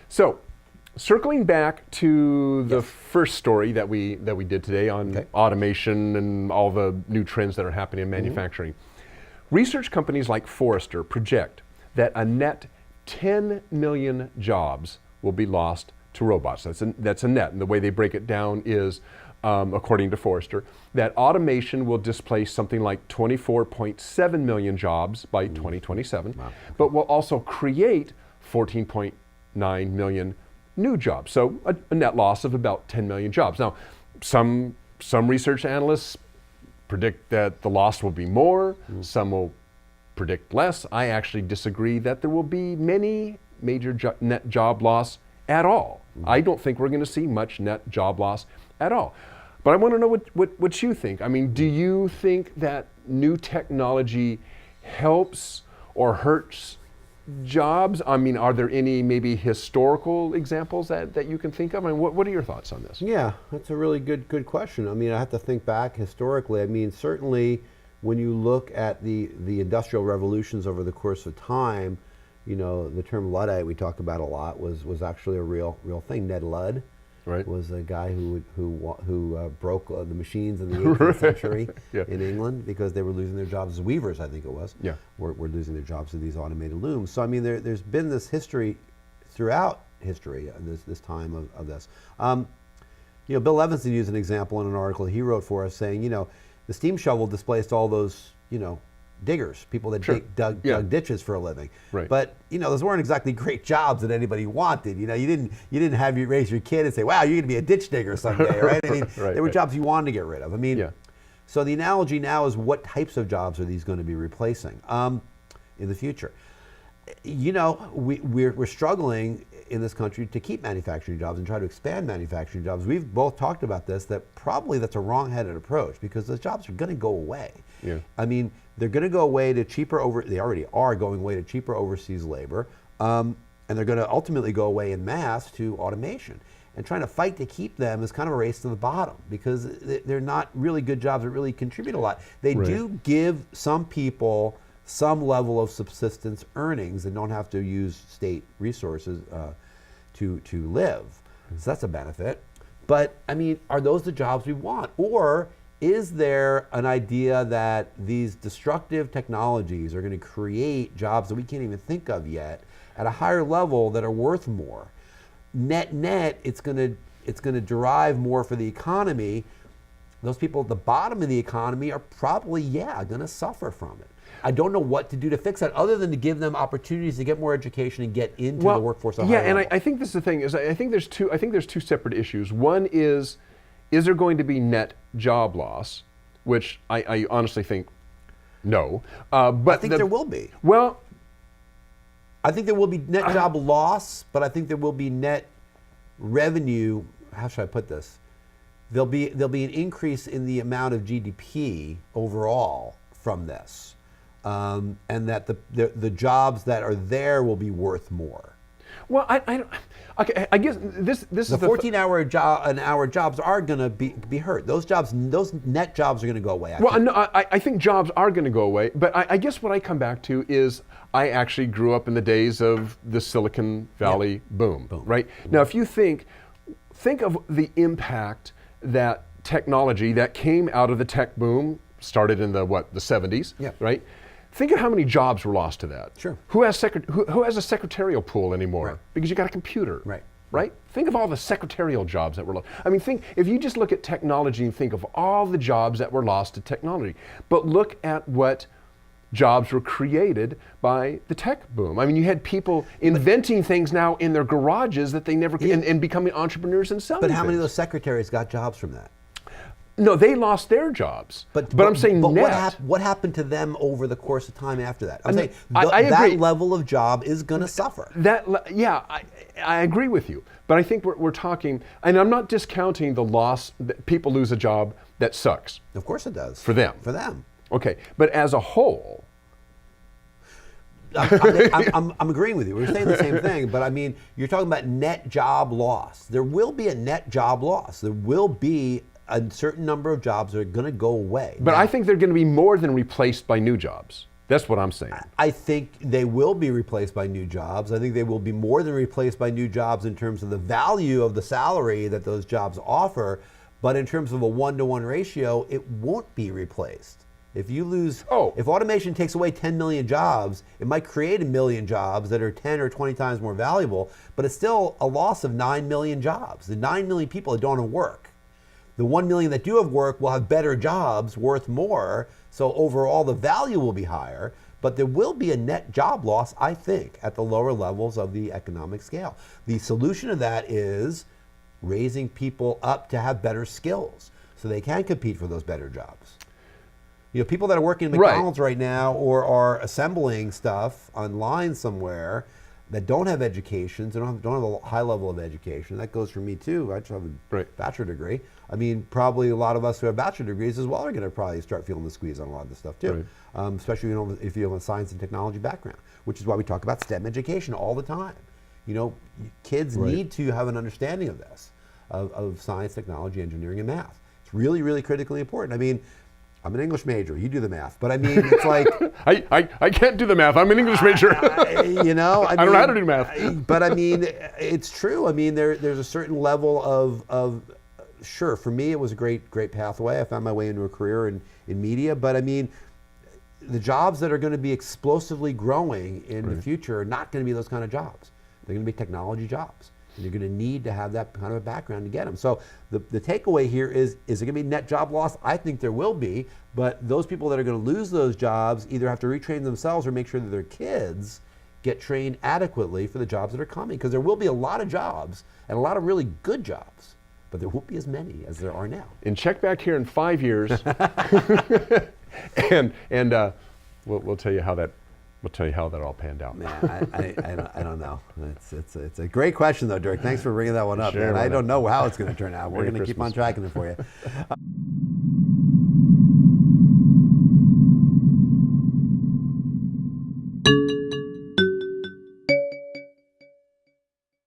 So, circling back to the first story that we did today on automation and all the new trends that are happening in manufacturing. Research companies like Forrester project that a net 10 million jobs will be lost to robots. That's a net, and the way they break it down is, according to Forrester, that automation will displace something like 24.7 million jobs by 2027, but will also create 14.9 million new jobs. So a net loss of about 10 million jobs. Now, some research analysts predict that the loss will be more, some will predict less. I actually disagree that there will be many major net job loss at all. I don't think we're going to see much net job loss at all. But I want to know what you think. I mean, do you think that new technology helps or hurts jobs? I mean, are there any maybe historical examples that you can think of? I mean, what are your thoughts on this? Yeah, that's a really good question. I mean, I have to think back historically. I mean, certainly when you look at the industrial revolutions over the course of time, you know, the term Luddite we talk about a lot was actually a real thing. Ned Ludd was a guy who broke the machines in the 18th century in England because they were losing their jobs as weavers, I think it was. Were losing their jobs to these automated looms. So I mean, there's been this history throughout history, this time of this. You know, Bill Levinson used an example in an article he wrote for us saying, you know, the steam shovel displaced all those, you know, diggers, people that dug ditches for a living. But you know, those weren't exactly great jobs that anybody wanted. You know, you didn't have you raise your kid and say, wow, you're going to be a ditch digger someday, right? I mean, they were jobs you wanted to get rid of. I mean, so the analogy now is what types of jobs are these going to be replacing in the future? You know, we're struggling in this country to keep manufacturing jobs and try to expand manufacturing jobs. We've both talked about this, that probably that's a wrong-headed approach because those jobs are going to go away. I mean, they're going to go away to cheaper they already are going away to cheaper overseas labor, and they're going to ultimately go away in mass to automation. And trying to fight to keep them is kind of a race to the bottom because they're not really good jobs that really contribute a lot. They do give some people some level of subsistence earnings and don't have to use state resources to live. So that's a benefit. But I mean, are those the jobs we want? Or is there an idea that these destructive technologies are going to create jobs that we can't even think of yet at a higher level that are worth more? Net, it's going to derive more for the economy. Those people at the bottom of the economy are probably, going to suffer from it. I don't know what to do to fix that other than to give them opportunities to get more education and get into the workforce. I think this is the thing is I think there's two separate issues. One is there going to be net job loss, which I honestly think no. But I think there will be. Well, I think there will be net job loss, but I think there will be net revenue. How should I put this? There'll be an increase in the amount of GDP overall from this. And that the jobs that are there will be worth more. Well, I don't. Okay, I guess this is the 14-hour jobs are going to be hurt. Those net jobs are going to go away. I think jobs are going to go away. But I guess what I come back to is I actually grew up in the days of the Silicon Valley boom. Right now, if you think of the impact that technology that came out of the tech boom started in the 70s, right? Think of how many jobs were lost to that. Sure. Who has a secretarial pool anymore? Because you got a computer. Right? Think of all the secretarial jobs that were lost. I mean, if you just look at technology and think of all the jobs that were lost to technology, but look at what jobs were created by the tech boom. I mean, you had people inventing things now in their garages that they never and becoming entrepreneurs and selling. But how many of those secretaries got jobs from that? No, they lost their jobs. But I'm saying net. What happened to them over the course of time after that? I'm saying I agree. That level of job is going to suffer. I agree with you. But I think we're talking, and I'm not discounting the loss that people lose a job that sucks. Of course it does. For them. For them. Okay, but as a whole. I'm agreeing with you. We're saying the same thing, but I mean, you're talking about net job loss. There will be a net job loss. There will be a certain number of jobs that are going to go away. But I think they're going to be more than replaced by new jobs. That's what I'm saying. I think they will be replaced by new jobs. I think they will be more than replaced by new jobs in terms of the value of the salary that those jobs offer, but in terms of a 1-to-1 ratio, it won't be replaced. If you lose, if automation takes away 10 million jobs, it might create 1 million jobs that are 10 or 20 times more valuable, but it's still a loss of 9 million jobs. The 9 million people that don't have work. The 1 million that do have work will have better jobs worth more, so overall the value will be higher, but there will be a net job loss, I think, at the lower levels of the economic scale. The solution to that is raising people up to have better skills so they can compete for those better jobs. You know, people that are working at McDonald's right now or are assembling stuff online somewhere that don't have education, don't have a high level of education. That goes for me too. I just have a bachelor degree. I mean, probably a lot of us who have bachelor degrees as well are going to probably start feeling the squeeze on a lot of this stuff too. Especially if you have a science and technology background, which is why we talk about STEM education all the time. You know, kids need to have an understanding of this, of science, technology, engineering, and math. It's really, really critically important. I mean, I'm an English major. You do the math, but I mean, it's like I can't do the math. I'm an English major. You know, I don't know how to do math. But I mean, it's true. I mean, there's a certain level of sure. For me, it was a great pathway. I found my way into a career in media. But I mean, the jobs that are going to be explosively growing in the future are not going to be those kind of jobs. They're going to be technology jobs. And you're going to need to have that kind of a background to get them. So the takeaway here is there going to be net job loss? I think there will be, but those people that are going to lose those jobs either have to retrain themselves or make sure that their kids get trained adequately for the jobs that are coming, because there will be a lot of jobs and a lot of really good jobs, but there won't be as many as there are now. And check back here in 5 years, and we'll tell you how that. We'll tell you how that all panned out. Man, I don't know. It's a great question though, Dirk. Thanks for bringing that one up. Sure, man. I don't know how it's going to turn out. We're going to keep on tracking it for you.